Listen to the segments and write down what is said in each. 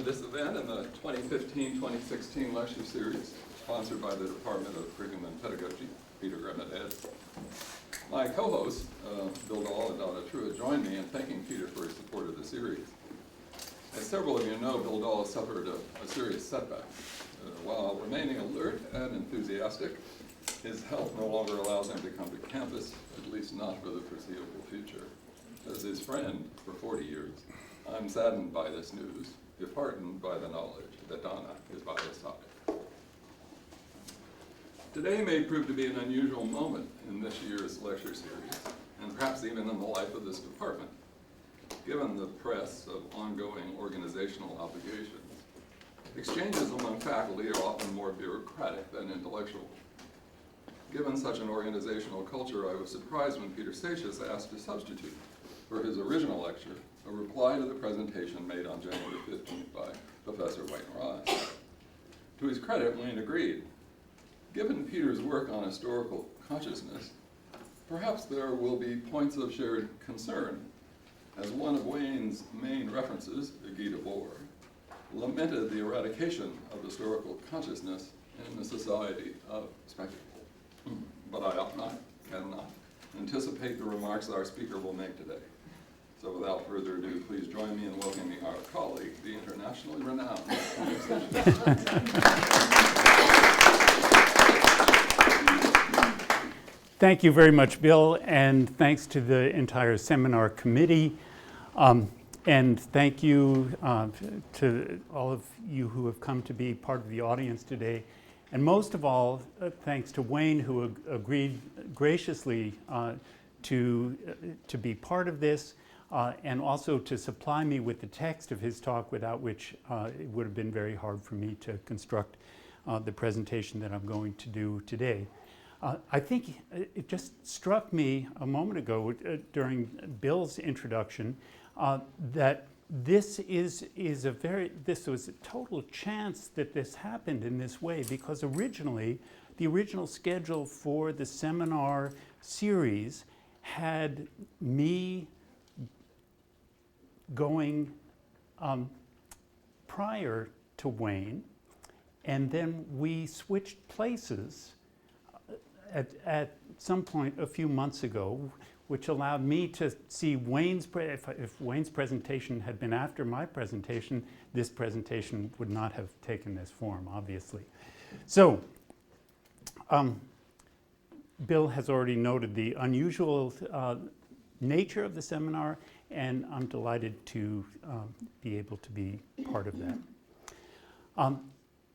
this event in the 2015-2016 lecture series sponsored by the Department of Curriculum and Pedagogy, Peter Seixas. My co-hosts, Bill Dahl and Donna Truitt, joined me in thanking Peter for his support of the series. As several of you know, Bill Dahl suffered a serious setback. While remaining alert and enthusiastic, his health no longer allows him to come to campus, at least not for the foreseeable future. As his friend for 40 years, I'm saddened by this news, disheartened by the knowledge that Donna is by his side. Today may prove to be an unusual moment in this year's lecture series, and perhaps even in the life of this department. Given the press of ongoing organizational obligations, exchanges among faculty are often more bureaucratic than intellectual. Given such an organizational culture, I was surprised when Peter Seixas asked to substitute for his original lecture a reply to the presentation made on January 15th by Professor Wayne Ross. To his credit, Wayne agreed. Given Peter's work on historical consciousness, perhaps there will be points of shared concern, as one of Wayne's main references, Guy Debord, lamented the eradication of historical consciousness in the society of spectacle. But I cannot anticipate the remarks our speaker will make today. So without further ado, please join me in welcoming our colleague, the internationally renowned Peter Seixas. Thank you very much, Bill, and thanks to the entire seminar committee. And thank you to all of you who have come to be part of the audience today. And most of all, thanks to Wayne, who agreed graciously to be part of this, and also to supply me with the text of his talk, without which it would have been very hard for me to construct the presentation that I'm going to do today. I think it just struck me a moment ago during Bill's introduction that this was a total chance that this happened in this way, because originally, the original schedule for the seminar series had me going prior to Wayne, and then we switched places at some point a few months ago, which allowed me to see Wayne's, if Wayne's presentation had been after my presentation, this presentation would not have taken this form, obviously. So, Bill has already noted the unusual nature of the seminar, and I'm delighted to be able to be part of that.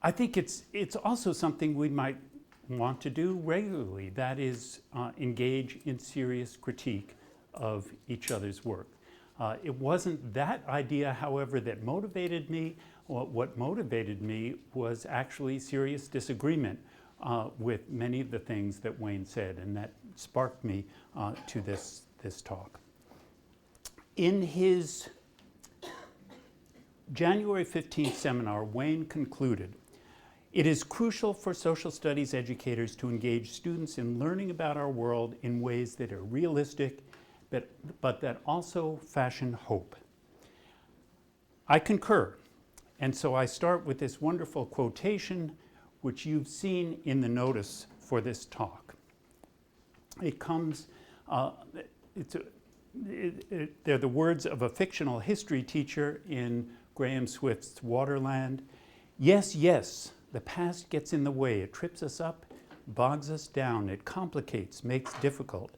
I think it's also something we might want to do regularly, that is engage in serious critique of each other's work. It wasn't that idea, however, that motivated me. What motivated me was actually serious disagreement with many of the things that Wayne said, and that sparked me to this talk. In his January 15th seminar, Wayne concluded, "It is crucial for social studies educators to engage students in learning about our world in ways that are realistic, but that also fashion hope." I concur, and so I start with this wonderful quotation, which you've seen in the notice for this talk. It comes, they're the words of a fictional history teacher in Graham Swift's Waterland. "Yes, yes. The past gets in the way. It trips us up, bogs us down. It complicates, makes difficult.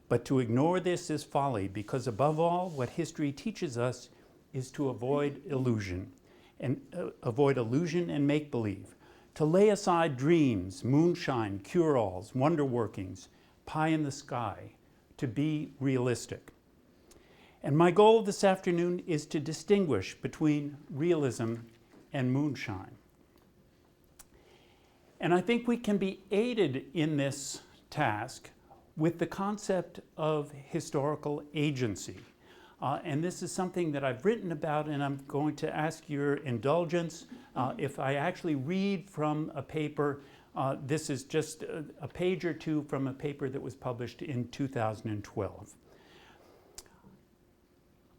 But to ignore this is folly, because above all, what history teaches us is to avoid illusion and make-believe, to lay aside dreams, moonshine, cure-alls, wonder-workings, pie in the sky, to be realistic. And my goal this afternoon is to distinguish between realism and moonshine." And I think we can be aided in this task with the concept of historical agency. And this is something that I've written about, and I'm going to ask your indulgence if I actually read from a paper. This is just a page or two from a paper that was published in 2012.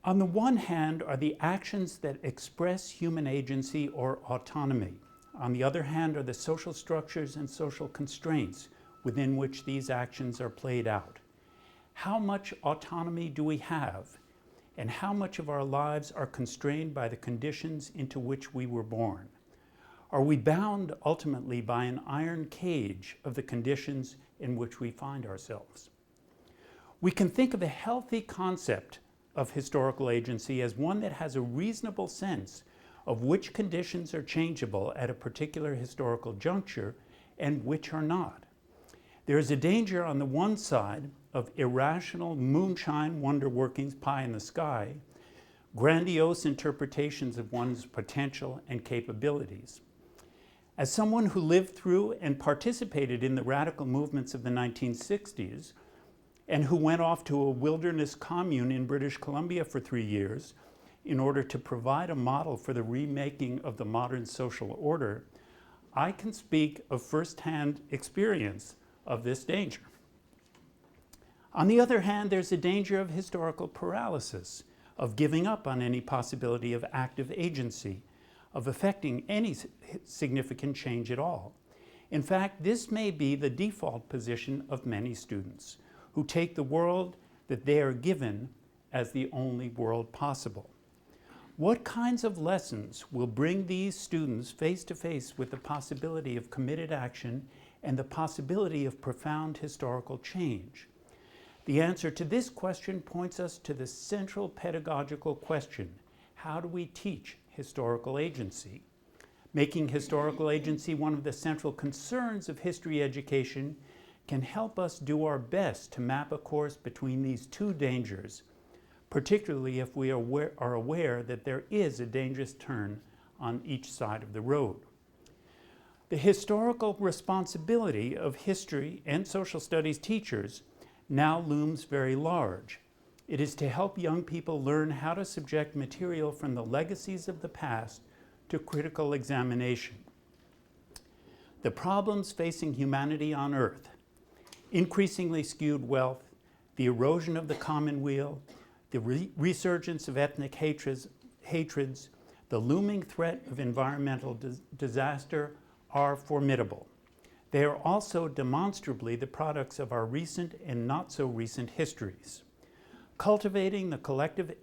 On the one hand are the actions that express human agency or autonomy. On the other hand are the social structures and social constraints within which these actions are played out. How much autonomy do we have, and how much of our lives are constrained by the conditions into which we were born? Are we bound ultimately by an iron cage of the conditions in which we find ourselves? We can think of a healthy concept of historical agency as one that has a reasonable sense of which conditions are changeable at a particular historical juncture and which are not. There is a danger on the one side of irrational moonshine wonder workings, pie in the sky, grandiose interpretations of one's potential and capabilities. As someone who lived through and participated in the radical movements of the 1960s, and who went off to a wilderness commune in British Columbia for 3 years in order to provide a model for the remaking of the modern social order, I can speak of firsthand experience of this danger. On the other hand, there's a danger of historical paralysis, of giving up on any possibility of active agency, of affecting any significant change at all. In fact, this may be the default position of many students who take the world that they are given as the only world possible. What kinds of lessons will bring these students face to face with the possibility of committed action and the possibility of profound historical change? The answer to this question points us to the central pedagogical question: how do we teach historical agency? Making historical agency one of the central concerns of history education can help us do our best to map a course between these two dangers, particularly if we are aware that there is a dangerous turn on each side of the road. The historical responsibility of history and social studies teachers now looms very large. It is to help young people learn how to subject material from the legacies of the past to critical examination. The problems facing humanity on Earth, increasingly skewed wealth, the erosion of the commonweal, the resurgence of ethnic hatreds, the looming threat of environmental disaster are formidable. They are also demonstrably the products of our recent and not so recent histories. Cultivating the collective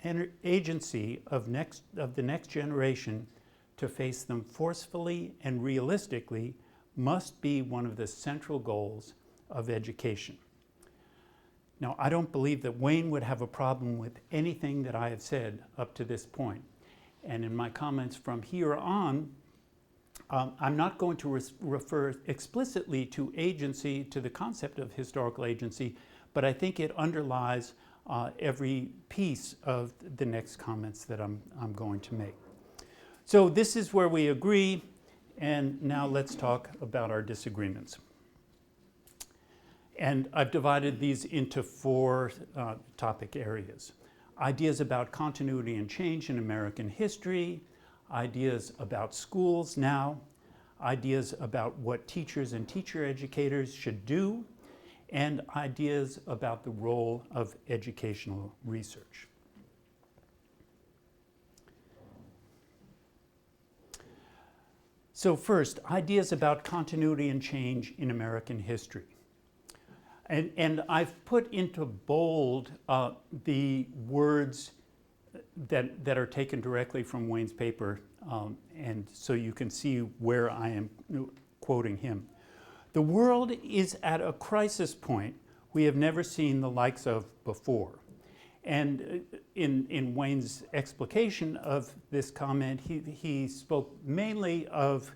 agency of the next generation to face them forcefully and realistically must be one of the central goals of education. Now, I don't believe that Wayne would have a problem with anything that I have said up to this point. And in my comments from here on, I'm not going to refer explicitly to agency, to the concept of historical agency, but I think it underlies every piece of the next comments that I'm going to make. So this is where we agree, and now let's talk about our disagreements. And I've divided these into 4 topic areas. Ideas about continuity and change in American history, ideas about schools now, ideas about what teachers and teacher educators should do, and ideas about the role of educational research. So first, ideas about continuity and change in American history. And I've put into bold the words that are taken directly from Wayne's paper, and so you can see where I am quoting him. The world is at a crisis point we have never seen the likes of before. And in Wayne's explication of this comment, he spoke mainly of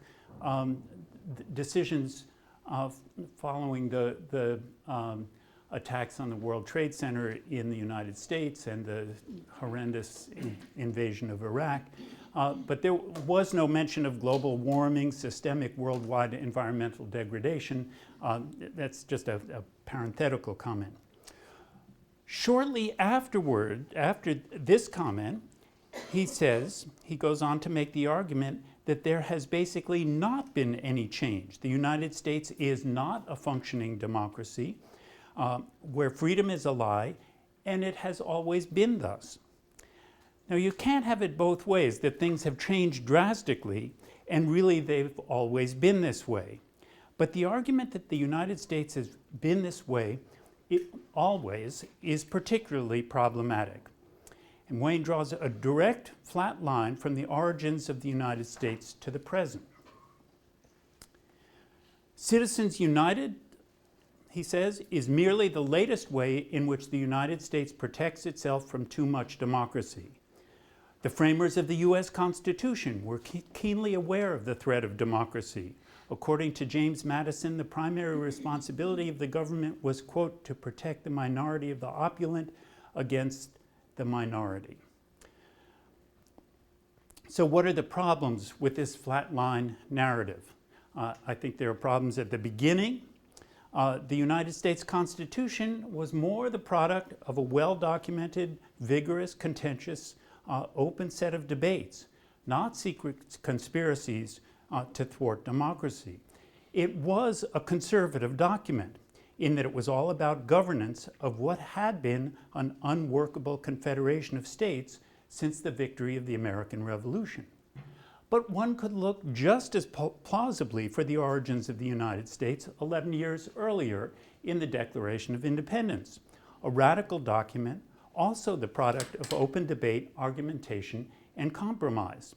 decisions following the attacks on the World Trade Center in the United States and the horrendous invasion of Iraq. But there was no mention of global warming, systemic worldwide environmental degradation. That's just a parenthetical comment. Shortly afterward, after this comment, he goes on to make the argument that there has basically not been any change. The United States is not a functioning democracy where freedom is a lie, and it has always been thus. Now, you can't have it both ways, that things have changed drastically, and really they've always been this way. But the argument that the United States has been this way always is particularly problematic. And Wayne draws a direct, flat line from the origins of the United States to the present. Citizens United, he says, is merely the latest way in which the United States protects itself from too much democracy. The framers of the U.S. Constitution were keenly aware of the threat of democracy. According to James Madison, the primary responsibility of the government was, quote, to protect the minority of the opulent against the minority. So what are the problems with this flatline narrative? I think there are problems at the beginning. The United States Constitution was more the product of a well-documented, vigorous, contentious, open set of debates, not secret conspiracies to thwart democracy. It was a conservative document in that it was all about governance of what had been an unworkable confederation of states since the victory of the American Revolution. But one could look just as plausibly for the origins of the United States 11 years earlier in the Declaration of Independence, a radical document also the product of open debate, argumentation, and compromise.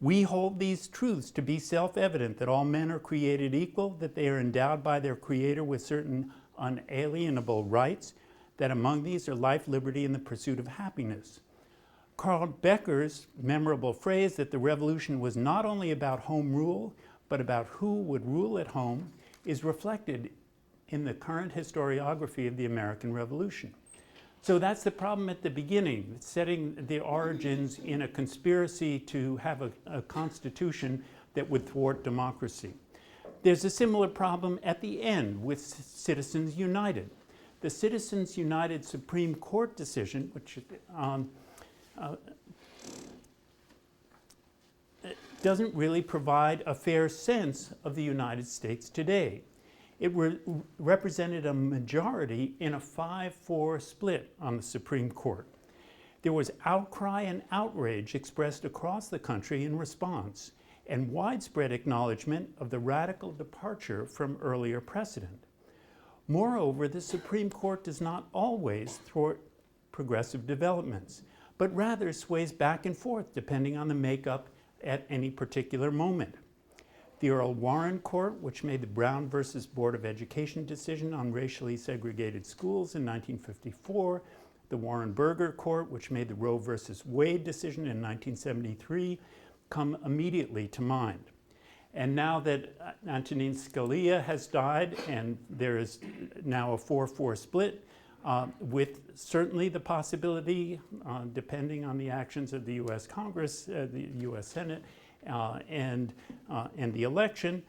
We hold these truths to be self-evident, that all men are created equal, that they are endowed by their Creator with certain unalienable rights, that among these are life, liberty, and the pursuit of happiness. Carl Becker's memorable phrase that the revolution was not only about home rule, but about who would rule at home, is reflected in the current historiography of the American Revolution. So that's the problem at the beginning, setting the origins in a conspiracy to have a constitution that would thwart democracy. There's a similar problem at the end with Citizens United. The Citizens United Supreme Court decision, which doesn't really provide a fair sense of the United States today. It represented a majority in a 5-4 split on the Supreme Court. There was outcry and outrage expressed across the country in response, and widespread acknowledgement of the radical departure from earlier precedent. Moreover, the Supreme Court does not always thwart progressive developments, but rather sways back and forth depending on the makeup at any particular moment. The Earl Warren Court, which made the Brown versus Board of Education decision on racially segregated schools in 1954, the Warren Burger Court, which made the Roe versus Wade decision in 1973, come immediately to mind. And now that Antonin Scalia has died and there is now a 4-4 split, with certainly the possibility, depending on the actions of the U.S. Congress, the U.S. Senate, and the election,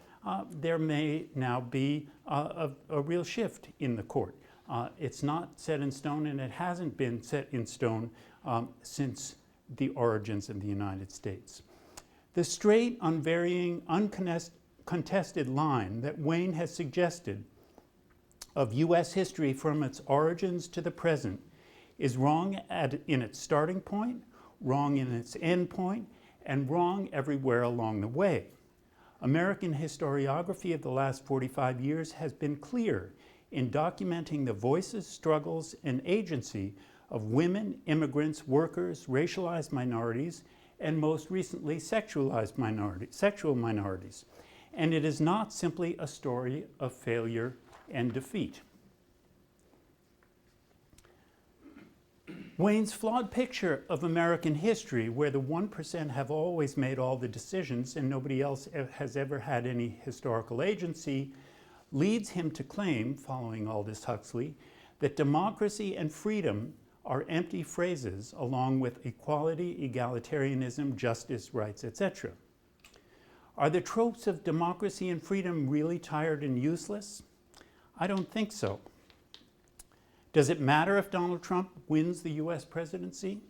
there may now be a real shift in the court. It's not set in stone, and it hasn't been set in stone since the origins of the United States. The straight, unvarying, uncontested line that Wayne has suggested of U.S. history from its origins to the present is wrong in its starting point, wrong in its end point, and wrong everywhere along the way. American historiography of the last 45 years has been clear in documenting the voices, struggles, and agency of women, immigrants, workers, racialized minorities, and most recently sexual minorities. And it is not simply a story of failure and defeat. Wayne's flawed picture of American history, where the 1% have always made all the decisions and nobody else has ever had any historical agency, leads him to claim, following Aldous Huxley, that democracy and freedom are empty phrases along with equality, egalitarianism, justice, rights, etc. Are the tropes of democracy and freedom really tired and useless? I don't think so. Does it matter if Donald Trump wins the US presidency?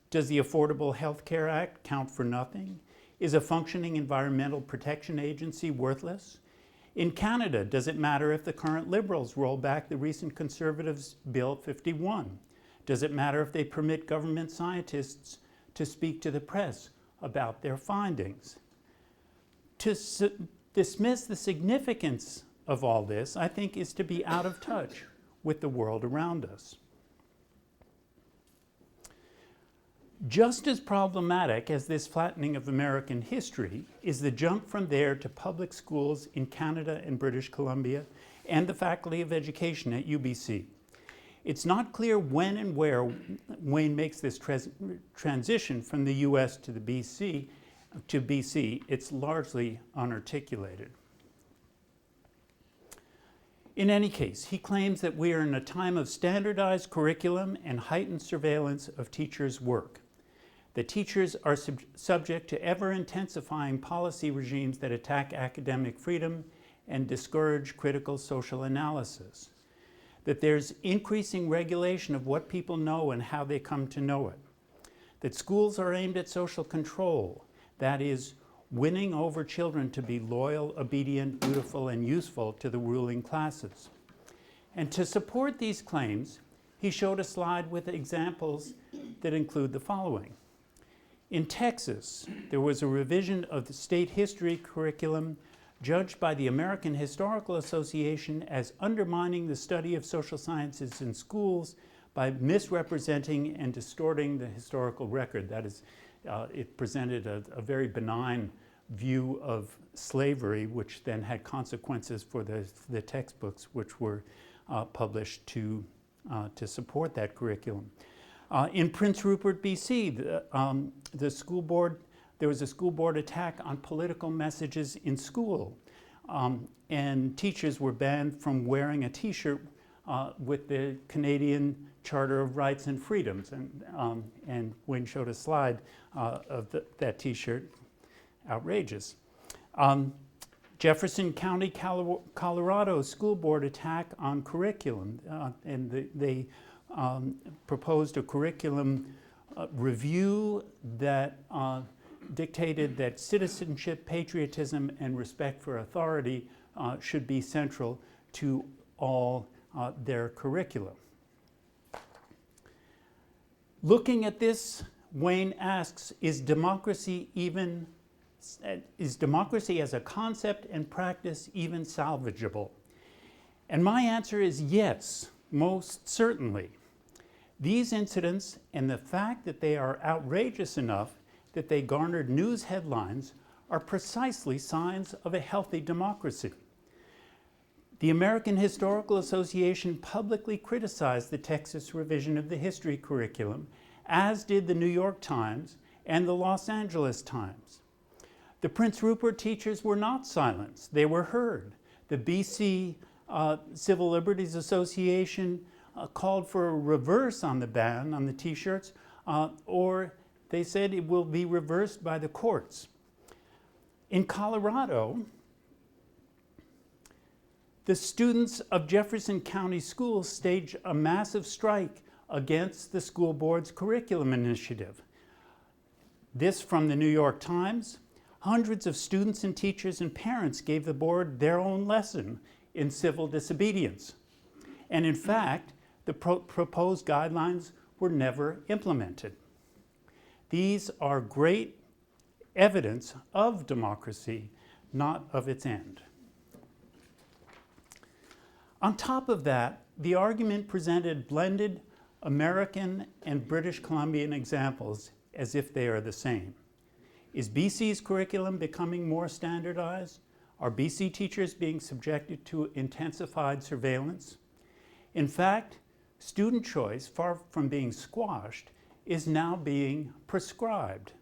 Does the Affordable Health Care Act count for nothing? Is a functioning environmental protection agency worthless? In Canada, does it matter if the current Liberals roll back the recent Conservatives' Bill 51? Does it matter if they permit government scientists to speak to the press about their findings? To dismiss the significance of all this, I think, is to be out of touch with the world around us. Just as problematic as this flattening of American history is the jump from there to public schools in Canada and British Columbia and the Faculty of Education at UBC. It's not clear when and where Wayne makes this transition from the US to the BC. It's largely unarticulated. In any case, he claims that we are in a time of standardized curriculum and heightened surveillance of teachers' work. The teachers are subject to ever-intensifying policy regimes that attack academic freedom and discourage critical social analysis. That there's increasing regulation of what people know and how they come to know it. That schools are aimed at social control, that is, winning over children to be loyal, obedient, dutiful, and useful to the ruling classes. And to support these claims, he showed a slide with examples that include the following. In Texas, there was a revision of the state history curriculum judged by the American Historical Association as undermining the study of social sciences in schools by misrepresenting and distorting the historical record. That is, it presented a very benign view of slavery, which then had consequences for the textbooks which were published to support that curriculum. In Prince Rupert, BC, the school board, there was a school board attack on political messages in school, and teachers were banned from wearing a T-shirt with the Canadian Charter of Rights and Freedoms, and Wayne showed a slide of that T-shirt. Outrageous. Jefferson County, Colorado school board attack on curriculum, and they proposed a curriculum review that dictated that citizenship, patriotism, and respect for authority should be central to all their curricula. Looking at this, Wayne asks, is democracy as a concept and practice even salvageable? And my answer is yes, most certainly. These incidents and the fact that they are outrageous enough that they garnered news headlines are precisely signs of a healthy democracy. The American Historical Association publicly criticized the Texas revision of the history curriculum, as did the New York Times and the Los Angeles Times. The Prince Rupert teachers were not silenced, they were heard. The BC Civil Liberties Association called for a reverse on the ban on the T-shirts, or they said it will be reversed by the courts. In Colorado, the students of Jefferson County Schools staged a massive strike against the school board's curriculum initiative. This from the New York Times. Hundreds of students and teachers and parents gave the board their own lesson in civil disobedience. And in fact, the proposed guidelines were never implemented. These are great evidence of democracy, not of its end. On top of that, the argument presented blended American and British Columbian examples as if they are the same. Is BC's curriculum becoming more standardized? Are BC teachers being subjected to intensified surveillance? In fact, student choice, far from being squashed, is now being prescribed.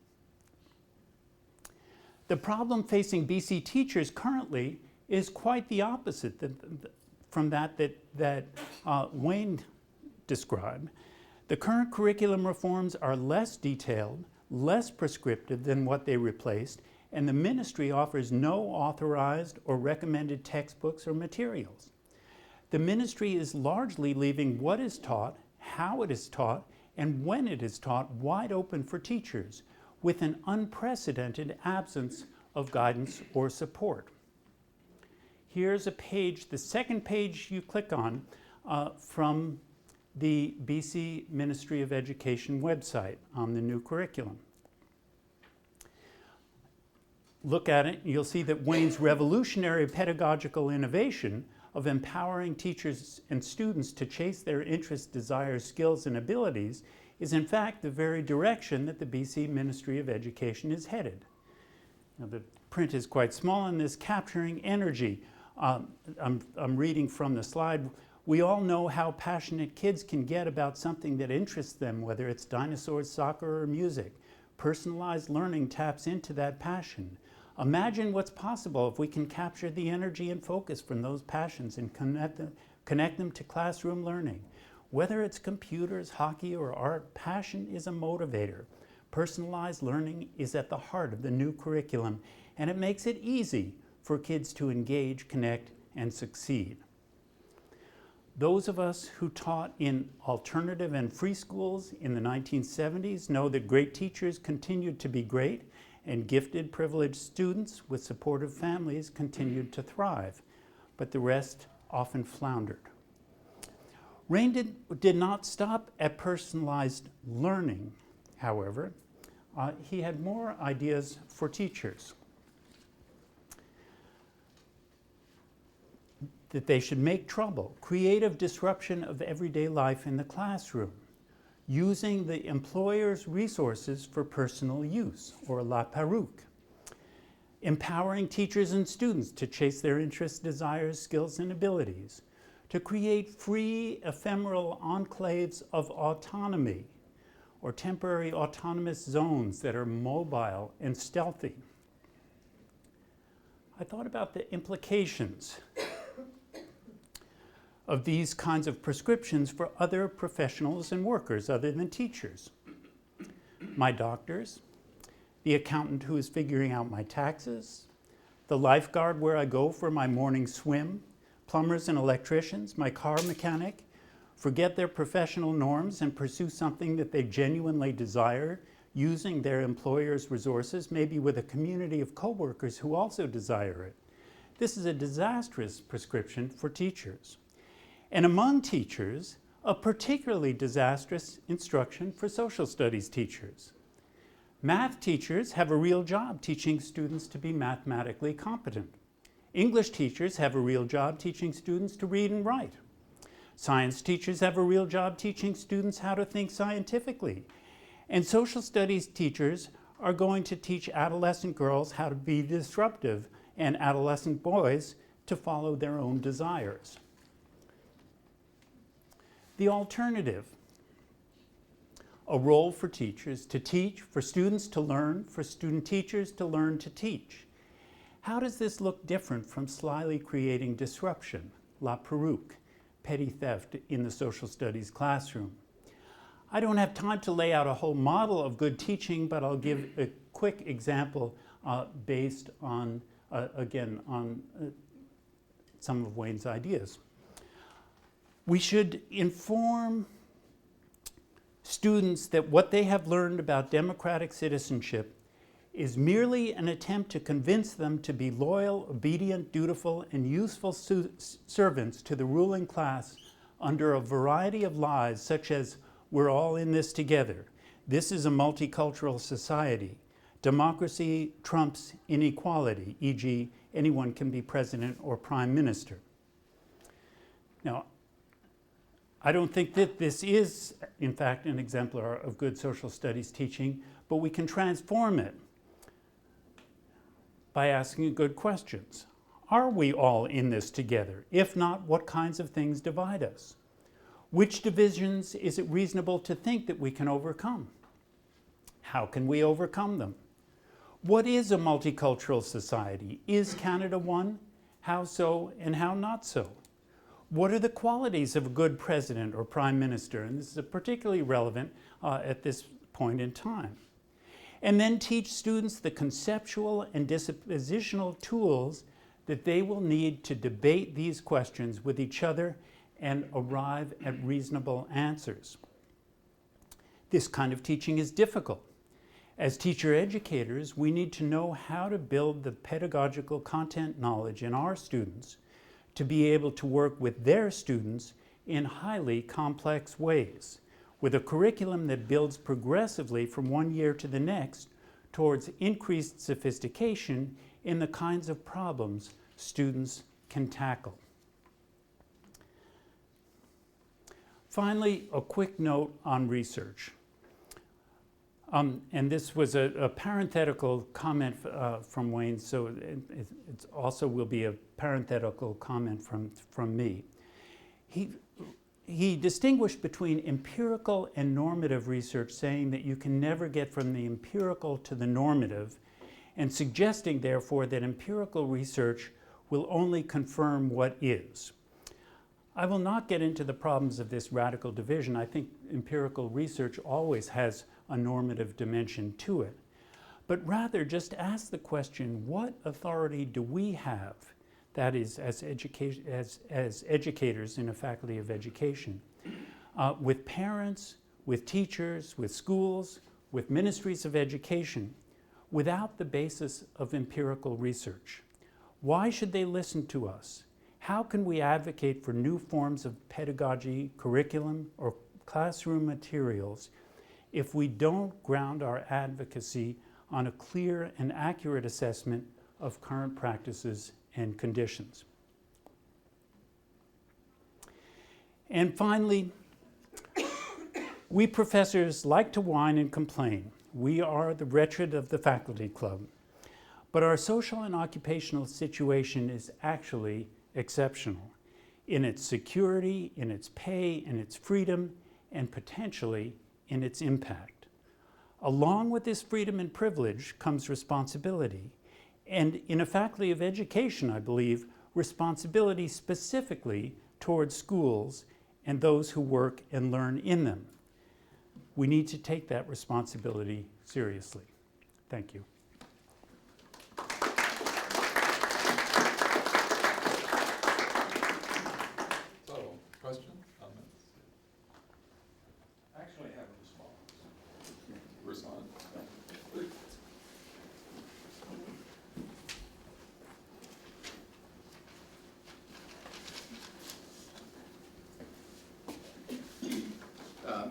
The problem facing BC teachers currently is quite the opposite from that Wayne described. The current curriculum reforms are less detailed, less prescriptive than what they replaced, and the ministry offers no authorized or recommended textbooks or materials. The ministry is largely leaving what is taught, how it is taught, and when it is taught wide open for teachers, with an unprecedented absence of guidance or support. Here's a page, the second page you click on, from the BC Ministry of Education website on the new curriculum. Look at it, you'll see that Wayne's revolutionary pedagogical innovation of empowering teachers and students to chase their interests, desires, skills, and abilities is in fact the very direction that the BC Ministry of Education is headed. Now, the print is quite small in this, capturing energy. I'm reading from the slide. We all know how passionate kids can get about something that interests them, whether it's dinosaurs, soccer, or music. Personalized learning taps into that passion. Imagine what's possible if we can capture the energy and focus from those passions and connect them to classroom learning. Whether it's computers, hockey, or art, passion is a motivator. Personalized learning is at the heart of the new curriculum, and it makes it easy for kids to engage, connect, and succeed. Those of us who taught in alternative and free schools in the 1970s know that great teachers continued to be great, and gifted, privileged students with supportive families continued to thrive, but the rest often floundered. Rain did not stop at personalized learning, however. He had more ideas for teachers. That they should make trouble, creative disruption of everyday life in the classroom, using the employer's resources for personal use, or la perruque. Empowering teachers and students to chase their interests, desires, skills, and abilities. To create free, ephemeral enclaves of autonomy, or temporary autonomous zones that are mobile and stealthy. I thought about the implications of these kinds of prescriptions for other professionals and workers other than teachers. My doctors, the accountant who is figuring out my taxes, the lifeguard where I go for my morning swim, plumbers and electricians, my car mechanic, forget their professional norms and pursue something that they genuinely desire, using their employer's resources, maybe with a community of coworkers who also desire it. This is a disastrous prescription for teachers. And among teachers, a particularly disastrous instruction for social studies teachers. Math teachers have a real job teaching students to be mathematically competent. English teachers have a real job teaching students to read and write. Science teachers have a real job teaching students how to think scientifically. And social studies teachers are going to teach adolescent girls how to be disruptive and adolescent boys to follow their own desires. The alternative, a role for teachers to teach, for students to learn, for student teachers to learn to teach. How does this look different from slyly creating disruption, la perruque, petty theft in the social studies classroom? I don't have time to lay out a whole model of good teaching, but I'll give a quick example based on, some of Wayne's ideas. We should inform students that what they have learned about democratic citizenship is merely an attempt to convince them to be loyal, obedient, dutiful, and useful servants to the ruling class under a variety of lies, such as, we're all in this together, this is a multicultural society, democracy trumps inequality, e.g., anyone can be president or prime minister. Now, I don't think that this is, in fact, an exemplar of good social studies teaching, but we can transform it by asking good questions. Are we all in this together? If not, what kinds of things divide us? Which divisions is it reasonable to think that we can overcome? How can we overcome them? What is a multicultural society? Is Canada one? How so and how not so? What are the qualities of a good president or prime minister? And this is particularly relevant at this point in time. And then teach students the conceptual and dispositional tools that they will need to debate these questions with each other and arrive at reasonable answers. This kind of teaching is difficult. As teacher educators, we need to know how to build the pedagogical content knowledge in our students to be able to work with their students in highly complex ways, with a curriculum that builds progressively from one year to the next towards increased sophistication in the kinds of problems students can tackle. Finally, a quick note on research. And this was a parenthetical comment from Wayne, so it also will be a parenthetical comment from me. He distinguished between empirical and normative research, saying that you can never get from the empirical to the normative, and suggesting, therefore, that empirical research will only confirm what is. I will not get into the problems of this radical division. I think empirical research always has a normative dimension to it, but rather just ask the question, what authority do we have, that is, as educators in a faculty of education, with parents, with teachers, with schools, with ministries of education, without the basis of empirical research? Why should they listen to us? How can we advocate for new forms of pedagogy, curriculum, or classroom materials if we don't ground our advocacy on a clear and accurate assessment of current practices and conditions? And finally, we professors like to whine and complain. We are the wretched of the faculty club. But our social and occupational situation is actually exceptional in its security, in its pay, in its freedom, and potentially in its impact. Along with this freedom and privilege comes responsibility. And in a faculty of education, I believe, responsibility specifically towards schools and those who work and learn in them. We need to take that responsibility seriously. Thank you. Questions, comments? Actually, I have a response. Respond.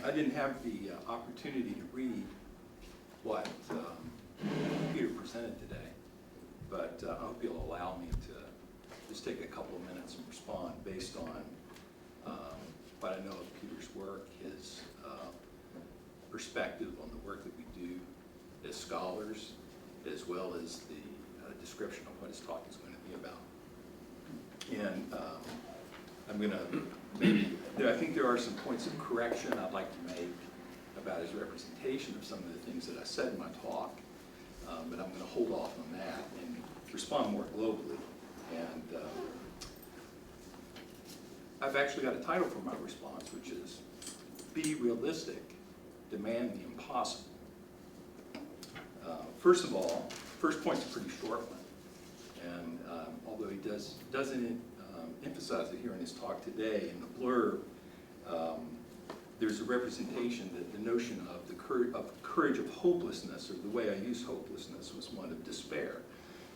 I didn't have the opportunity to read what Peter presented today, but I hope you'll allow me to just take a couple of minutes and respond based on what I know of Peter's work, his perspective on the work that we do as scholars, as well as the description of what his talk is going to be about. And I'm going to maybe, I think there are some points of correction I'd like to make about his representation of some of the things that I said in my talk, but I'm going to hold off on that and respond more globally. And I've actually got a title for my response, which is Be Realistic, Demand the Impossible. First of all, first point's a pretty short one, and although he doesn't emphasize it here in his talk today, in the blurb, there's a representation that the notion of the courage of hopelessness, or the way I use hopelessness, was one of despair.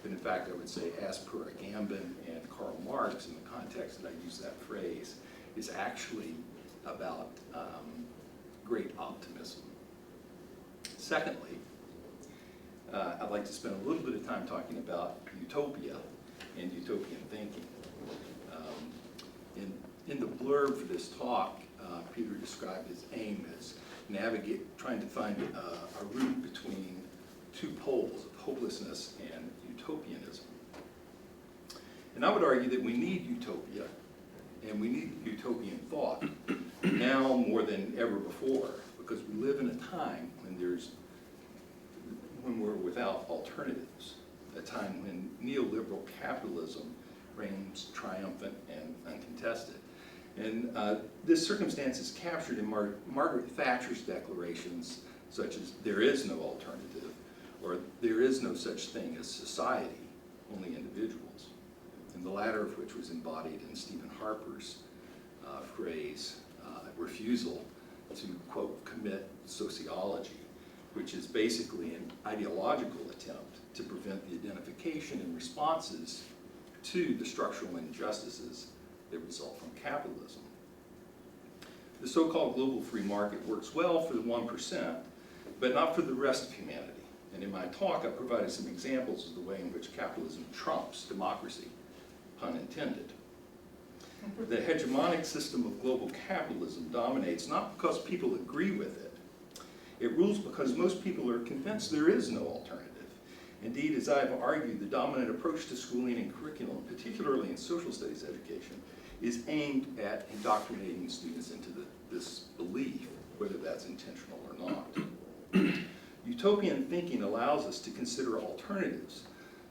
But in fact, I would say, as per Agamben and Karl Marx, in the context that I use that phrase, is actually about great optimism. Secondly, I'd like to spend a little bit of time talking about utopia and utopian thinking. In the blurb for this talk, Peter described his aim as trying to find a route between two poles of hopelessness and utopianism. And I would argue that we need utopia, and we need utopian thought now more than ever before, because we live in a time when we're without alternatives, a time when neoliberal capitalism reigns triumphant and uncontested. And this circumstance is captured in Margaret Thatcher's declarations, such as "there is no alternative," or "there is no such thing as society, only individuals," and the latter of which was embodied in Stephen Harper's phrase, refusal to, quote, commit sociology, which is basically an ideological attempt to prevent the identification and responses to the structural injustices that result from capitalism. The so-called global free market works well for the 1%, but not for the rest of humanity. And in my talk, I provided some examples of the way in which capitalism trumps democracy, pun intended. The hegemonic system of global capitalism dominates not because people agree with it. It rules because most people are convinced there is no alternative. Indeed, as I've argued, the dominant approach to schooling and curriculum, particularly in social studies education, is aimed at indoctrinating students into this belief, whether that's intentional or not. Utopian thinking allows us to consider alternatives,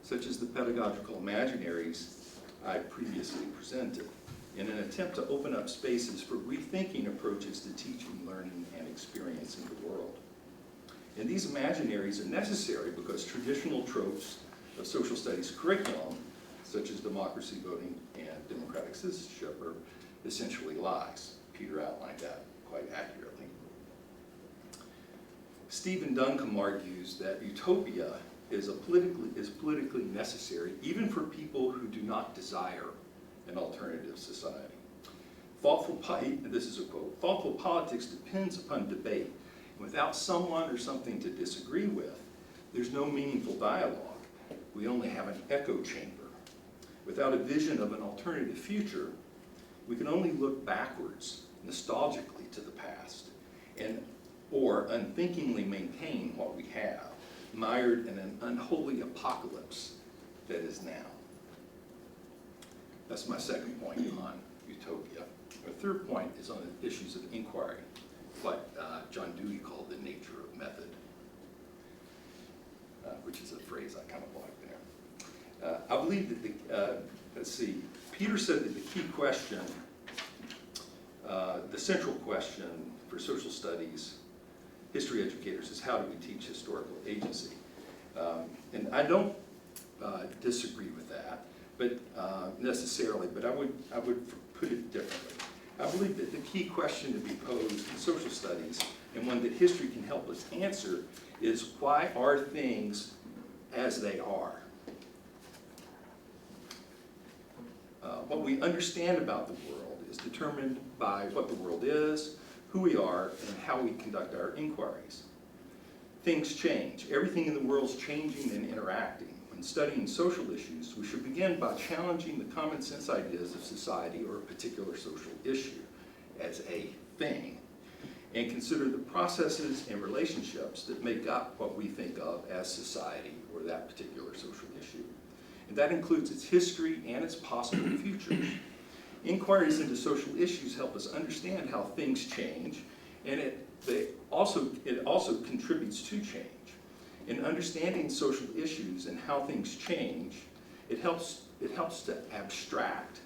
such as the pedagogical imaginaries I previously presented, in an attempt to open up spaces for rethinking approaches to teaching, learning, and experiencing the world. And these imaginaries are necessary because traditional tropes of social studies curriculum, such as democracy, voting, and democratic citizenship, are essentially lies. Peter outlined that quite accurately. Stephen Duncombe argues that utopia is politically necessary even for people who do not desire an alternative society. This is a quote, thoughtful politics depends upon debate. Without someone or something to disagree with, there's no meaningful dialogue. We only have an echo chamber. Without a vision of an alternative future, we can only look backwards, nostalgically to the past, or unthinkingly maintain what we have, mired in an unholy apocalypse that is now. That's my second point on utopia. My third point is on the issues of inquiry, what John Dewey called the nature of method, which is a phrase I kind of like there. I believe that Peter said that the key question, the central question for social studies history educators is how do we teach historical agency? And I don't disagree with that, but necessarily, but I would put it differently. I believe that the key question to be posed in social studies, and one that history can help us answer, is why are things as they are? What we understand about the world is determined by what the world is, who we are, and how we conduct our inquiries. Things change. Everything in the world's changing and interacting. When studying social issues, we should begin by challenging the common sense ideas of society or a particular social issue as a thing, and consider the processes and relationships that make up what we think of as society or that particular social issue. And that includes its history and its possible future. Inquiries into social issues help us understand how things change, and it also contributes to change. In understanding social issues and how things change, it helps to abstract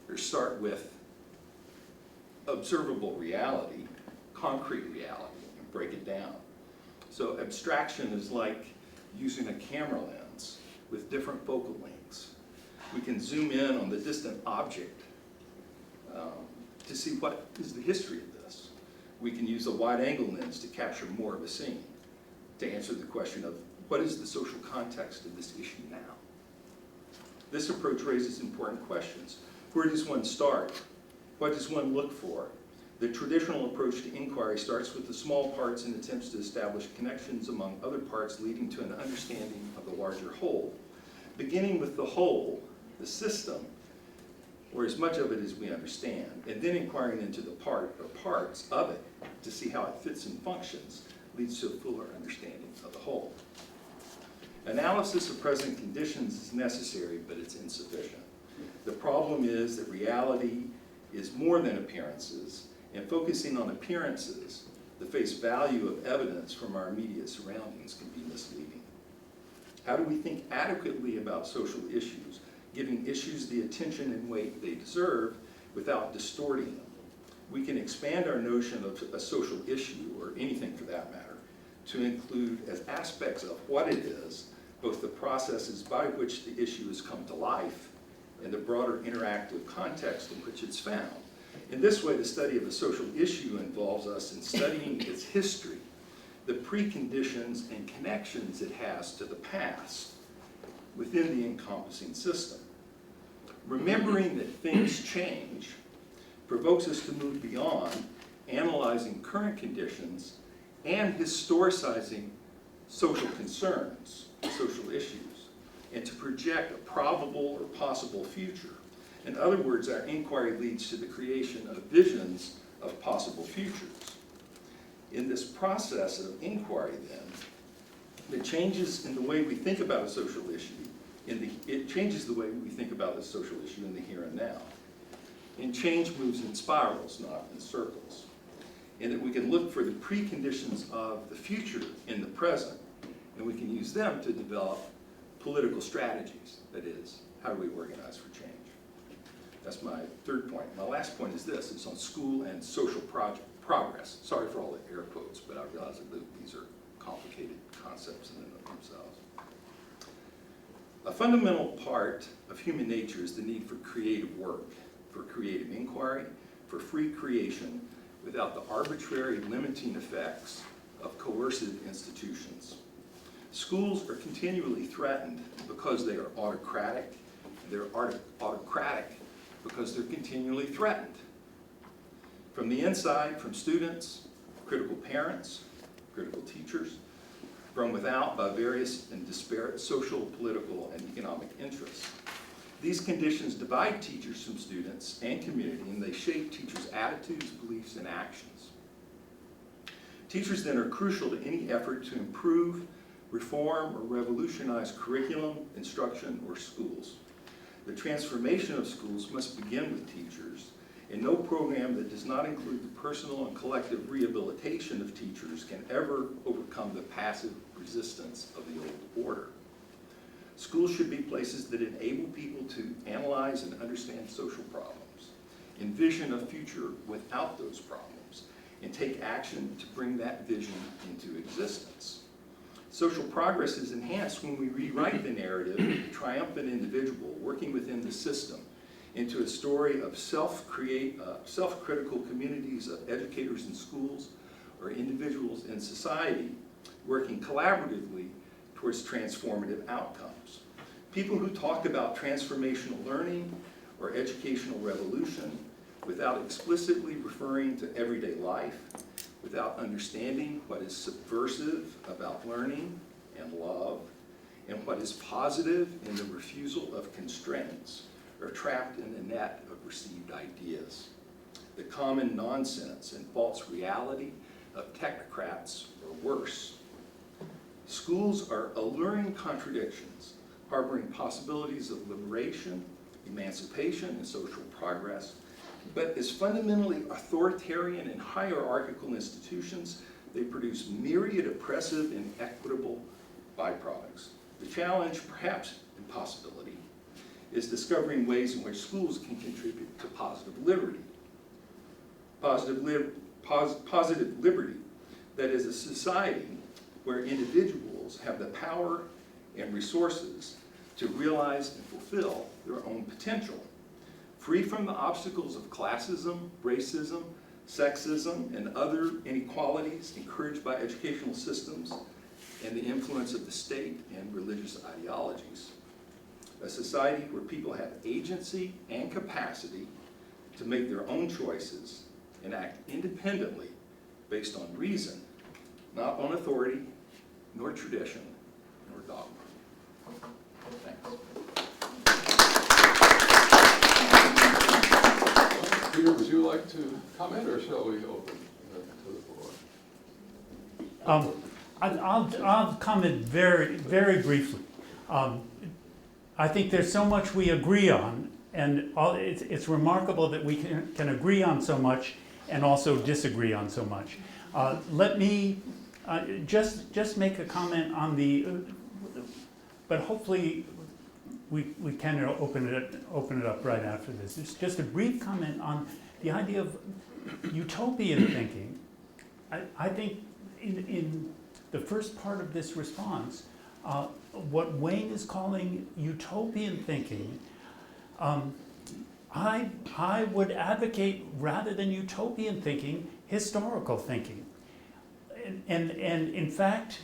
or start with observable reality, concrete reality, and break it down. So abstraction is like using a camera lens with different focal lengths. We can zoom in on the distant object to see what is the history of this. We can use a wide-angle lens to capture more of a scene, to answer the question of what is the social context of this issue now. This approach raises important questions. Where does one start? What does one look for? The traditional approach to inquiry starts with the small parts and attempts to establish connections among other parts, leading to an understanding of the larger whole. Beginning with the whole, the system, or as much of it as we understand, and then inquiring into the parts of it to see how it fits and functions, leads to a fuller understanding of the whole. Analysis of present conditions is necessary, but it's insufficient. The problem is that reality is more than appearances, and focusing on appearances, the face value of evidence from our immediate surroundings, can be misleading. How do we think adequately about social issues, giving issues the attention and weight they deserve without distorting them? We can expand our notion of a social issue, or anything for that matter, to include as aspects of what it is, both the processes by which the issue has come to life and the broader interactive context in which it's found. In this way, the study of a social issue involves us in studying its history, the preconditions and connections it has to the past within the encompassing system. Remembering that things change provokes us to move beyond analyzing current conditions and historicizing social concerns, social issues, and to project a probable or possible future. In other words, our inquiry leads to the creation of visions of possible futures. In this process of inquiry, then, the changes in the way we think about a social issue, it changes the way we think about the social issue in the here and now. And change moves in spirals, not in circles. And that we can look for the preconditions of the future in the present, and we can use them to develop political strategies. That is, how do we organize for change? That's my third point. My last point is this. It's on school and social progress. Sorry for all the air quotes, but I realize that these are complicated concepts in and of themselves. A fundamental part of human nature is the need for creative work, for creative inquiry, for free creation, without the arbitrary limiting effects of coercive institutions. Schools are continually threatened because they are autocratic. They're autocratic because they're continually threatened. From the inside, from students, critical parents, critical teachers, from without by various and disparate social, political, and economic interests. These conditions divide teachers from students and community, and they shape teachers' attitudes, beliefs, and actions. Teachers then are crucial to any effort to improve, reform, or revolutionize curriculum, instruction, or schools. The transformation of schools must begin with teachers, and no program that does not include the personal and collective rehabilitation of teachers can ever overcome the passive resistance of the old order. Schools should be places that enable people to analyze and understand social problems, envision a future without those problems, and take action to bring that vision into existence. Social progress is enhanced when we rewrite the narrative of the triumphant individual working within the system into a story of self-critical communities of educators in schools or individuals in society working collaboratively towards transformative outcomes. People who talk about transformational learning or educational revolution without explicitly referring to everyday life, without understanding what is subversive about learning and love, and what is positive in the refusal of constraints, are trapped in the net of received ideas. The common nonsense and false reality of technocrats or worse. Schools are alluring contradictions, harboring possibilities of liberation, emancipation, and social progress, but as fundamentally authoritarian and hierarchical institutions, they produce myriad oppressive and inequitable byproducts. The challenge, perhaps impossibility, is discovering ways in which schools can contribute to positive liberty. Positive liberty, that is a society where individuals have the power and resources to realize and fulfill their own potential, free from the obstacles of classism, racism, sexism, and other inequalities encouraged by educational systems and the influence of the state and religious ideologies. A society where people have agency and capacity to make their own choices and act independently based on reason, not on authority, nor tradition, nor dogma. Thanks. Peter, would you like to comment, or shall we open to the floor? I'll comment very, very briefly. I think there's so much we agree on, and it's remarkable that we can agree on so much and also disagree on so much. Let me just make a comment on but hopefully we can open it up right after this. It's just a brief comment on the idea of utopian thinking. I think in the first part of this response, what Wayne is calling utopian thinking, I would advocate, rather than utopian thinking, historical thinking. And in fact,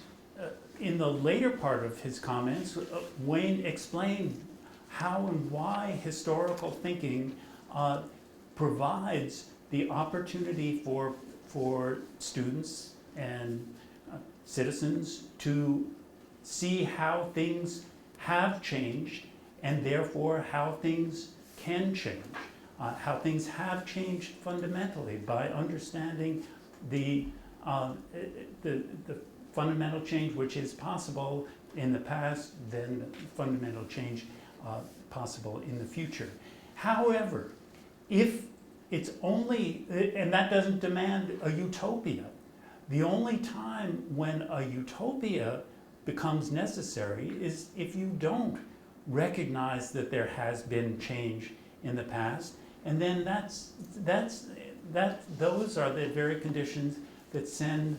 in the later part of his comments, Wayne explained how and why historical thinking provides the opportunity for students and citizens to see how things have changed and therefore how things can change, how things have changed fundamentally by understanding the fundamental change which is possible in the past, then fundamental change possible in the future. However, if it's only, and that doesn't demand a utopia, the only time when a utopia becomes necessary is if you don't recognize that there has been change in the past, and then those are the very conditions that send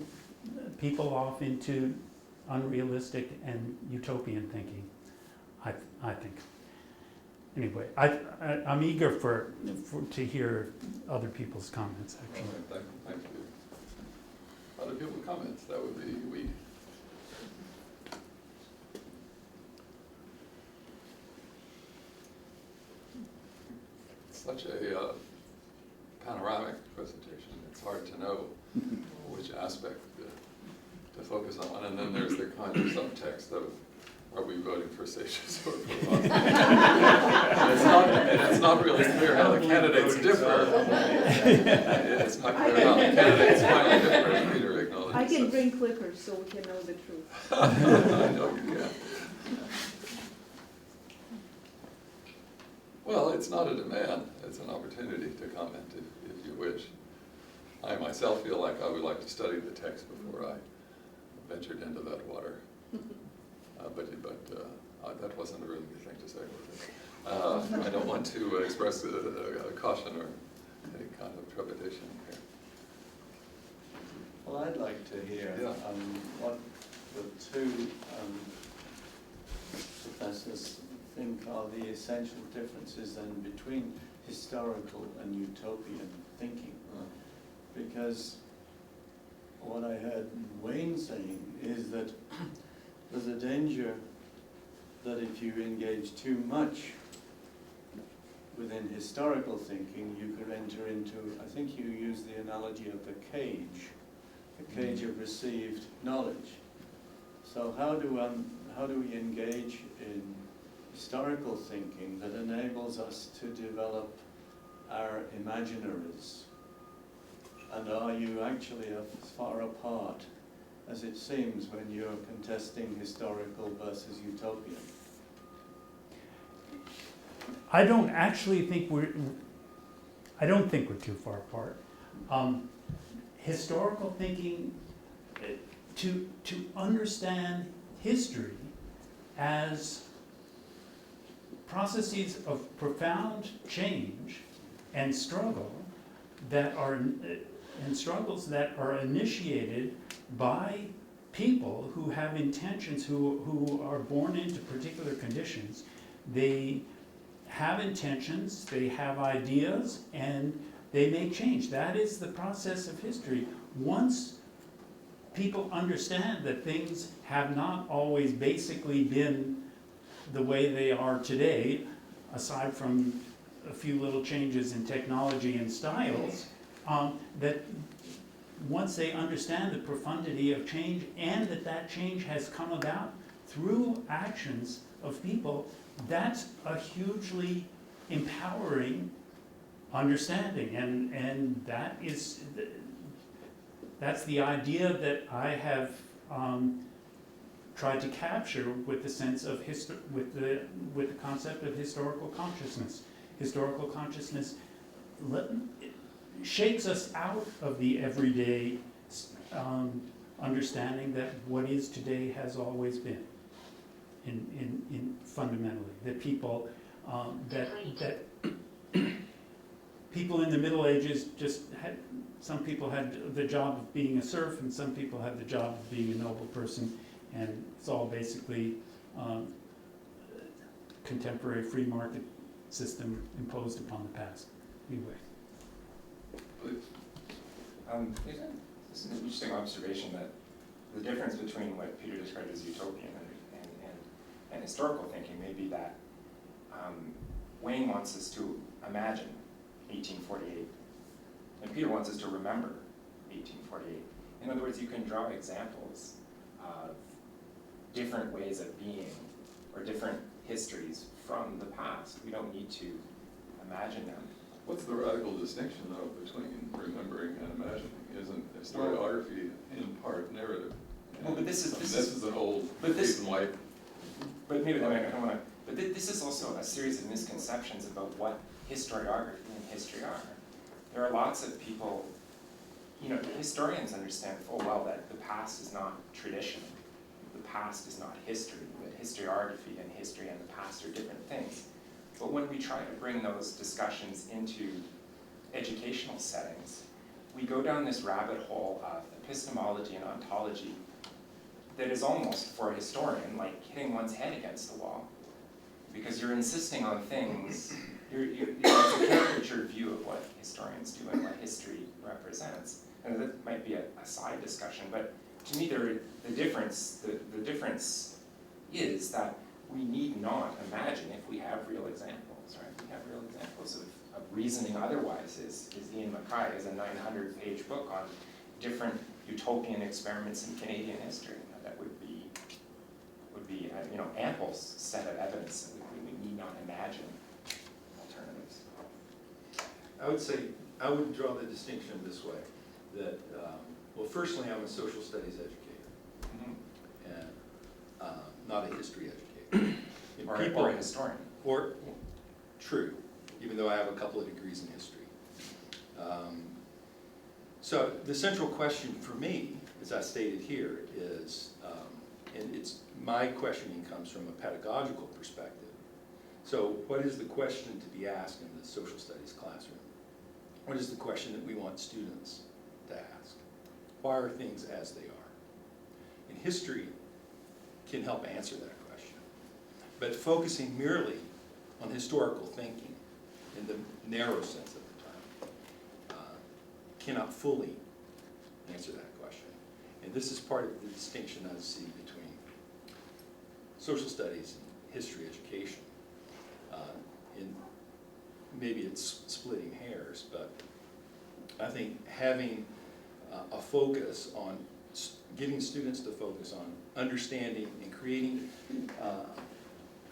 people off into unrealistic and utopian thinking, I think. Anyway, I'm eager to hear other people's comments, actually. All right, thank you. Other people's comments, that would be we. Such a panoramic presentation, it's hard to know which aspect to focus on, and then there's the kind of subtext of, are we voting for Seixas or for Ross? And it's not really clear how the candidates differ. It's not clear how the candidates finally differ, as Peter acknowledged. I can bring clickers so we can know the truth. I know you can. Well, it's not a demand, it's an opportunity to comment if you wish. I myself feel like I would like to study the text before I ventured into that water. But that wasn't a really good thing to say, was it? I don't want to express a caution or any kind of trepidation here. Well, I'd like to hear what the two professors think are the essential differences then between historical and utopian thinking. Because what I heard Wayne saying is that there's a danger that if you engage too much within historical thinking, you could enter into, I think you used the analogy of a cage of received knowledge. So how do we engage in historical thinking that enables us to develop our imaginaries? And are you actually as far apart as it seems when you're contesting historical versus utopian? I don't think we're too far apart. Historical thinking, to understand history as processes of profound change and struggle struggles that are initiated by people who have intentions, who are born into particular conditions. They have intentions, they have ideas, and they make change. That is the process of history. Once people understand that things have not always basically been the way they are today, aside from a few little changes in technology and styles, that once they understand the profundity of change and that change has come about through actions of people, that's a hugely empowering understanding, and that's the idea that I have tried to capture with the sense of with the concept of historical consciousness. Historical consciousness shakes us out of the everyday understanding that what is today has always been. In fundamentally, that people that people in the Middle Ages just had, some people had the job of being a serf and some people had the job of being a noble person, and it's all basically contemporary free market system imposed upon the past. Anyway. This is an interesting observation that the difference between what Peter described as utopian and historical thinking may be that Wayne wants us to imagine 1848. And Peter wants us to remember 1848. In other words, you can draw examples of different ways of being or different histories from the past. We don't need to imagine them. What's the radical distinction, though, between remembering and imagining? Isn't historiography in part narrative? Well, but this is an old but this- reason why. But maybe I don't want to. But this is also a series of misconceptions about what historiography and history are. There are lots of people, you know, historians understand full well that the past is not tradition, the past is not history, that historiography and history and the past are different things. But when we try to bring those discussions into educational settings, we go down this rabbit hole of epistemology and ontology that is almost, for a historian, like hitting one's head against the wall. Because you're insisting on things, it's a caricature view of what historians do and what history represents. And that might be a side discussion, but to me the difference is that we need not imagine if we have real examples, right? We have real examples of reasoning otherwise. Is Ian Mackay is a 900-page book on different utopian experiments in Canadian history. That would be ample set of evidence that we need not imagine alternatives. I would say, I would draw the distinction this way, that, well, firstly, I'm a social studies educator, Mm-hmm. and not a history educator. And Or a historian. Or, true, even though I have a couple of degrees in history. So the central question for me, as I stated here, is, and my questioning comes from a pedagogical perspective. So what is the question to be asked in the social studies classroom? What is the question that we want students to ask? Why are things as they are? And history can help answer that question. But focusing merely on historical thinking in the narrow sense of the term cannot fully answer that question. And this is part of the distinction I see between social studies and history education. In maybe it's splitting hairs, but I think having a focus on getting students to focus on understanding and creating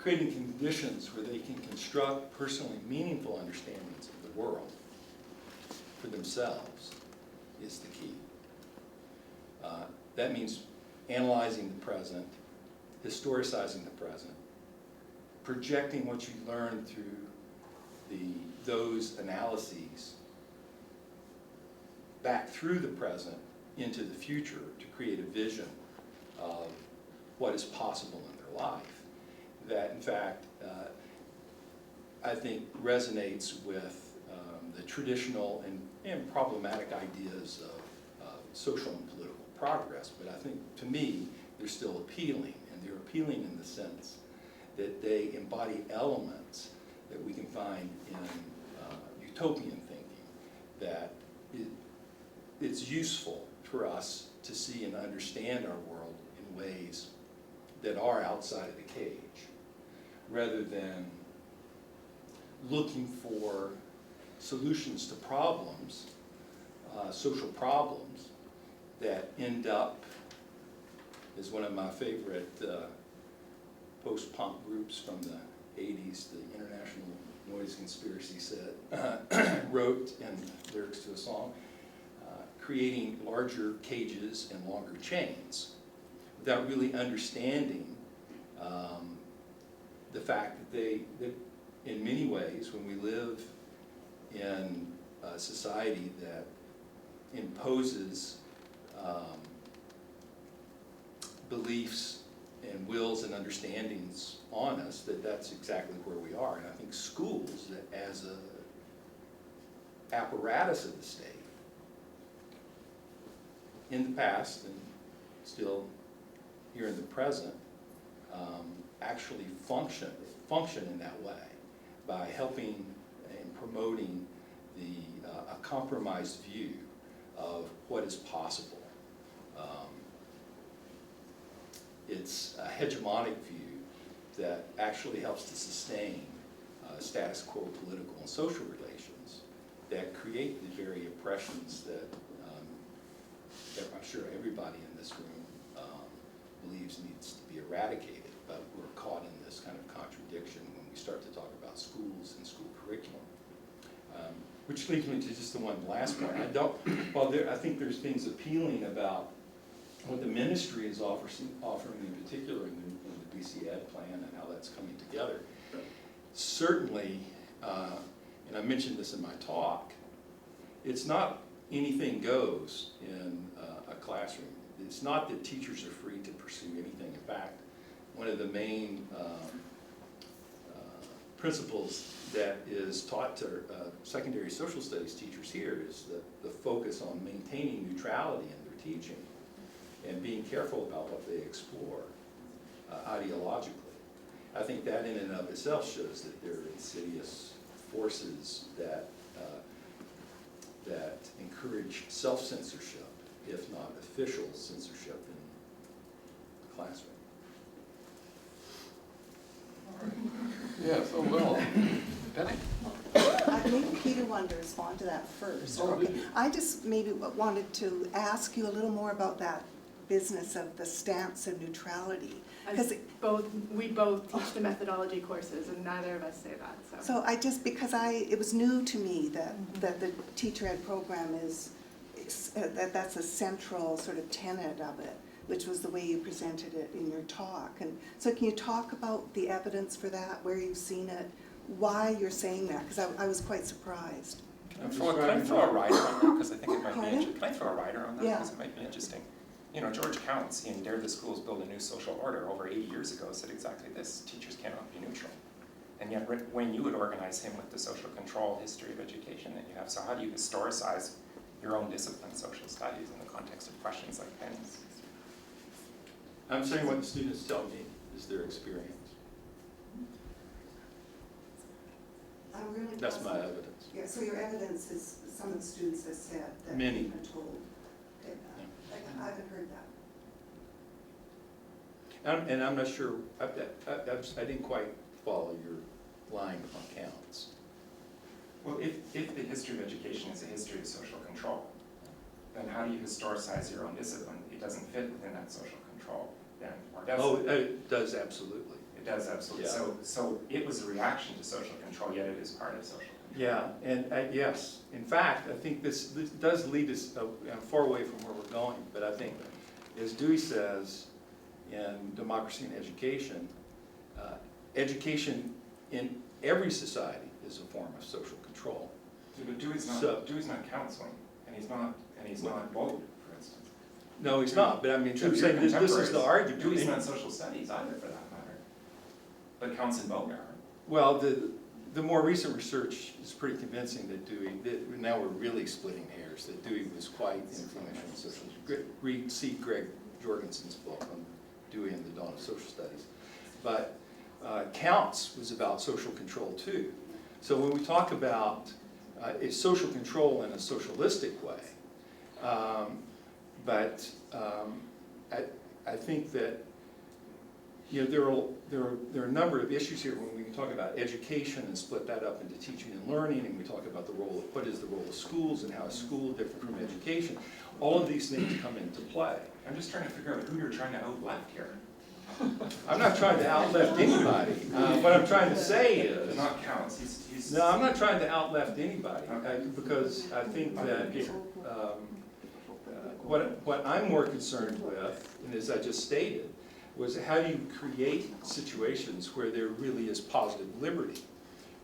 conditions where they can construct personally meaningful understandings of the world for themselves is the key. That means analyzing the present, historicizing the present, projecting what you learn through those analyses back through the present into the future to create a vision of what is possible in their life. That, in fact, I think resonates with the traditional and problematic ideas of social and political progress. But I think, to me, they're still appealing, and they're appealing in the sense that they embody elements that we can find in utopian thinking, that it's useful for us to see and understand our world in ways that are outside of the cage, rather than looking for solutions to problems, social problems, that end up, as one of my favorite post-punk groups from the 80s, the International Noise Conspiracy wrote in lyrics to a song, creating larger cages and longer chains, without really understanding the fact that in many ways, when we live in a society that imposes beliefs and wills and understandings on us, that's exactly where we are. And I think schools, as a apparatus of the state, in the past and still here in the present, actually function in that way by helping and promoting a compromised view of what is possible. It's a hegemonic view that actually helps to sustain status quo political and social relations that create the very oppressions that I'm sure everybody in this room believes needs to be eradicated, but we're caught in this kind of contradiction when we start to talk about schools and school curriculum. Which leads me to just the one last point. I think there's things appealing about what the ministry is offering in particular in the BC Ed plan and how that's coming together. Certainly, and I mentioned this in my talk, it's not anything goes in a classroom. It's not that teachers are free to pursue anything. In fact, one of the main principles that is taught to secondary social studies teachers here is the focus on maintaining neutrality in their teaching and being careful about what they explore ideologically. I think that in and of itself shows that there are insidious forces that that encourage self-censorship, if not official censorship in the classroom. Yeah, so well, Penny? Maybe Peter wanted to respond to that first. Oh, Okay. I just maybe wanted to ask you a little more about that business of the stance of neutrality. Because We both teach the methodology courses, and neither of us say that, so it was new to me that the teacher ed program that's a central sort of tenet of it, which was the way you presented it in your talk. And so can you talk about the evidence for that, where you've seen it, why you're saying that? Because I was quite surprised. Can I throw a rider on that, because I think it might be Pardon? interesting. Can I throw a rider on that, Yeah. because it might be interesting? You know, George Counts, in Dare the Schools Build a New Social Order over 80 years ago, said exactly this: teachers cannot be neutral. And yet, Wayne, you would organize him with the social control history of education that you have. So how do you historicize your own discipline, social studies, in the context of questions like Penny's? I'm saying what the students tell me is their experience. I'm really That's my puzzled. evidence. Yeah, so your evidence is some of the students have said that Many. they've been told. Okay, I haven't heard that. And I'm not sure, I didn't quite follow your line on Counts. Well, if the history of education is a history of social control, then how do you historicize your own discipline? It doesn't fit within that social control, then, or does Oh, it? it does absolutely. It does, absolutely. Yeah. So it was a reaction to social control, yet it is part of social control. Yeah, and yes, in fact, I think this does lead us far away from where we're going, but I think, as Dewey says in Democracy and Education, education in every society is a form of social control. But Dewey's not counseling, and he's not vote, for instance. No, he's not, but I mean, Your I'm saying this is the argument. Dewey's not social studies either, for that matter. But Counts and Vogt are. Well, the more recent research is pretty convincing that Dewey, now we're really splitting hairs, that Dewey was quite influential in social. See Greg Jorgensen's book on Dewey and the Dawn of Social Studies. But Counts was about social control too. So when we talk about it's social control in a socialistic way, but I think that there are a number of issues here when we talk about education and split that up into teaching and learning, and we talk about what is the role of schools and how is school different from education. All of these things come into play. I'm just trying to figure out who you're trying to out-left here. I'm not trying to out-left anybody. What I'm trying to say is... It's not Counts, he's... No, I'm not trying to out-left anybody, because I think that what I'm more concerned with, and as I just stated, was how do you create situations where there really is positive liberty,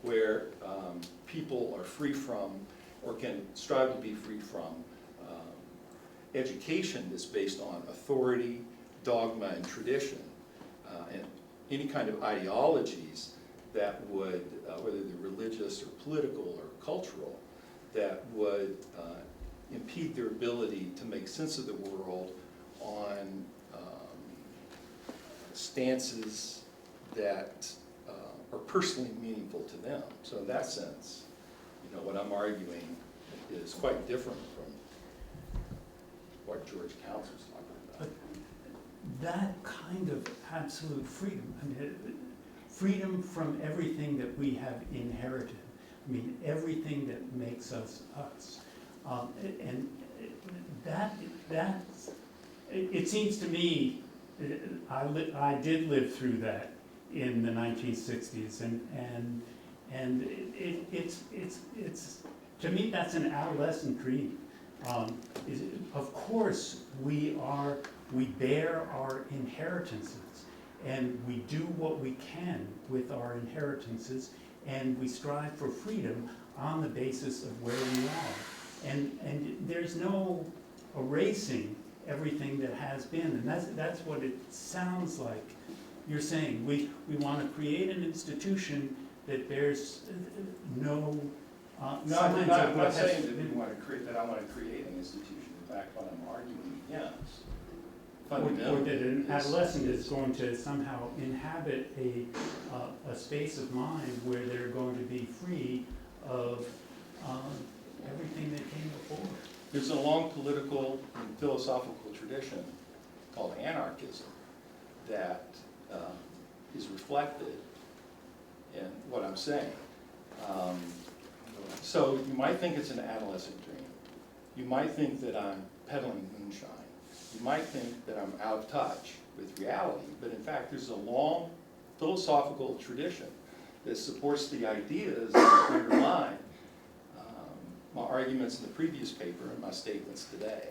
where people are free from, or can strive to be free from, education that's based on authority, dogma, and tradition, and any kind of ideologies that would, whether they're religious or political or cultural, that would impede their ability to make sense of the world on stances that are personally meaningful to them. So in that sense, what I'm arguing is quite different from what George Counts was talking about. That kind of absolute freedom, I mean, freedom from everything that we have inherited, I mean, everything that makes us us. And it seems to me, I did live through that in the 1960s, and it's to me, that's an adolescent dream. Of course, we bear our inheritances, and we do what we can with our inheritances, and we strive for freedom on the basis of where we are. And there's no erasing everything that has been, and that's what it sounds like you're saying. We want to create an institution that bears no No, signs of I'm what not has saying that been. I want to create an institution. In fact, what I'm arguing against Or fundamentally that an is- adolescent is going to somehow inhabit a space of mind where they're going to be free of everything that came before. There's a long political and philosophical tradition called anarchism that is reflected in what I'm saying. So you might think it's an adolescent dream. You might think that I'm peddling moonshine. You might think that I'm out of touch with reality, but in fact, there's a long philosophical tradition that supports the ideas that underlie my arguments in the previous paper and my statements today.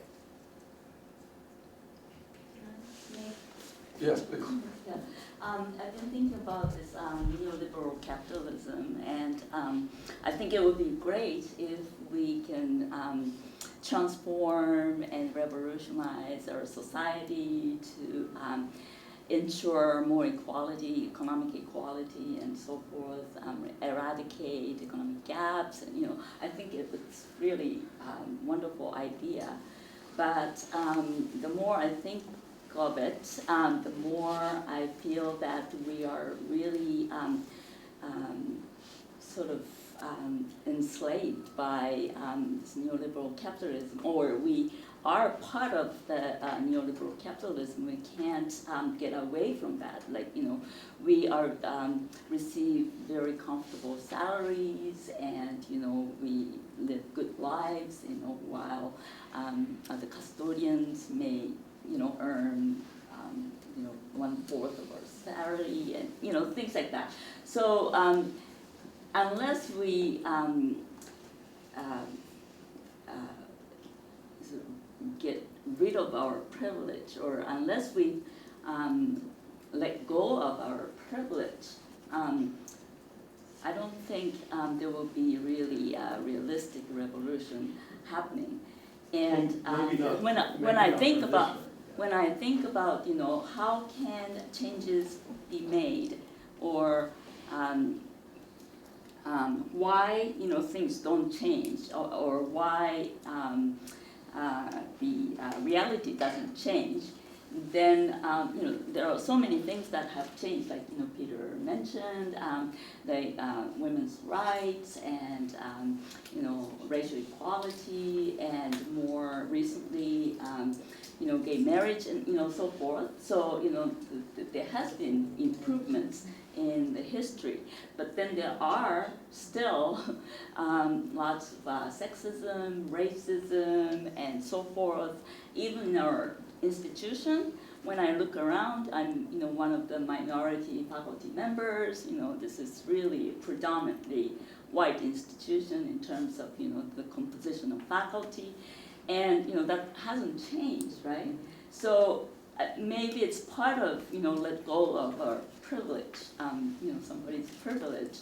Yes, please. Yeah. I've been thinking about this neoliberal capitalism, and I think it would be great if we can transform and revolutionize our society to ensure more equality, economic equality, and so forth, eradicate economic gaps, and I think it's really wonderful idea. But the more I think of it, the more I feel that we are really sort of enslaved by this neoliberal capitalism, or we are part of the neoliberal capitalism. We can't get away from that. Like, we are receive very comfortable salaries, and we live good lives, while the custodians may earn 1/4 of our salary, and things like that. So unless we get rid of our privilege, or unless we let go of our privilege, I don't think there will be really a realistic revolution happening. And when I think about how can changes be made, or why things don't change, or why the reality doesn't change, then there are so many things that have changed, like Peter mentioned, the women's rights, and racial equality, and more recently gay marriage, and so forth. So there has been improvements in the history, but then there are still lots of sexism, racism, and so forth, even in our institution. When I look around, I'm one of the minority faculty members. This is really a predominantly white institution in terms of the composition of faculty, and that hasn't changed, right? So maybe it's part of let go of our privilege, somebody's privilege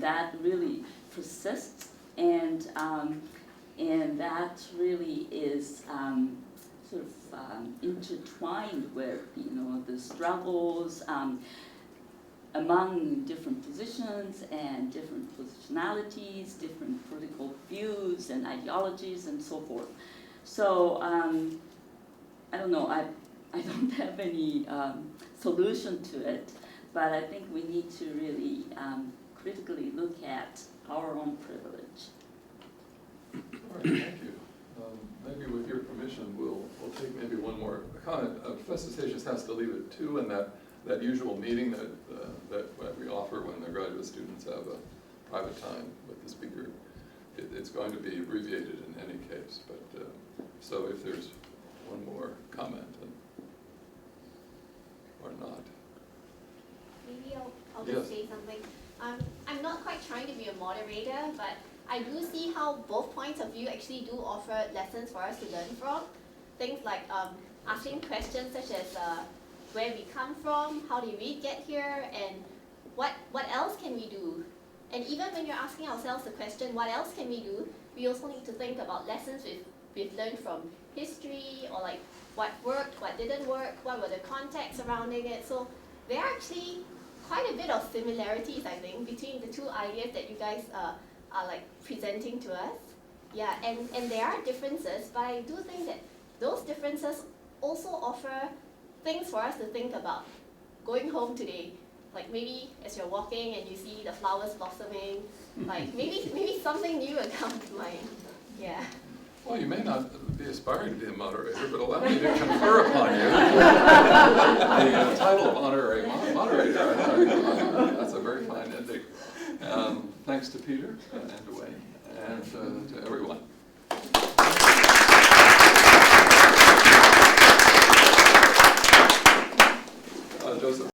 that really persists, and that really is sort of intertwined with the struggles among different positions and different positionalities, different political views and ideologies, and so forth. So I don't know. I don't have any solution to it, but I think we need to really critically look at our own privilege. All right, thank you. Maybe with your permission, we'll take maybe one more comment. Professor Seixas has to leave at 2, and that usual meeting that we offer when the graduate students have private time with the speaker. It's going to be abbreviated in any case, but so if there's one more comment or not. Maybe I'll Yes. just say something. I'm not quite trying to be a moderator, but I do see how both points of view actually do offer lessons for us to learn from. Things like asking questions such as where we come from, how did we get here, and what else can we do? And even when you're asking ourselves the question, what else can we do, we also need to think about lessons we've learned from history, or like what worked, what didn't work, what were the contexts surrounding it. So there are actually quite a bit of similarities, I think, between the two ideas that you guys are like presenting to us. Yeah, and there are differences, but I do think that those differences also offer things for us to think about. Going home today, like maybe as you're walking and you see the flowers blossoming, like maybe something new will come to mind. Yeah. Well, you may not be aspiring to be a moderator, but allow me to confer upon you the title of honorary moderator. That's a very fine ending. Thanks to Peter and to Wayne and to everyone. Joseph.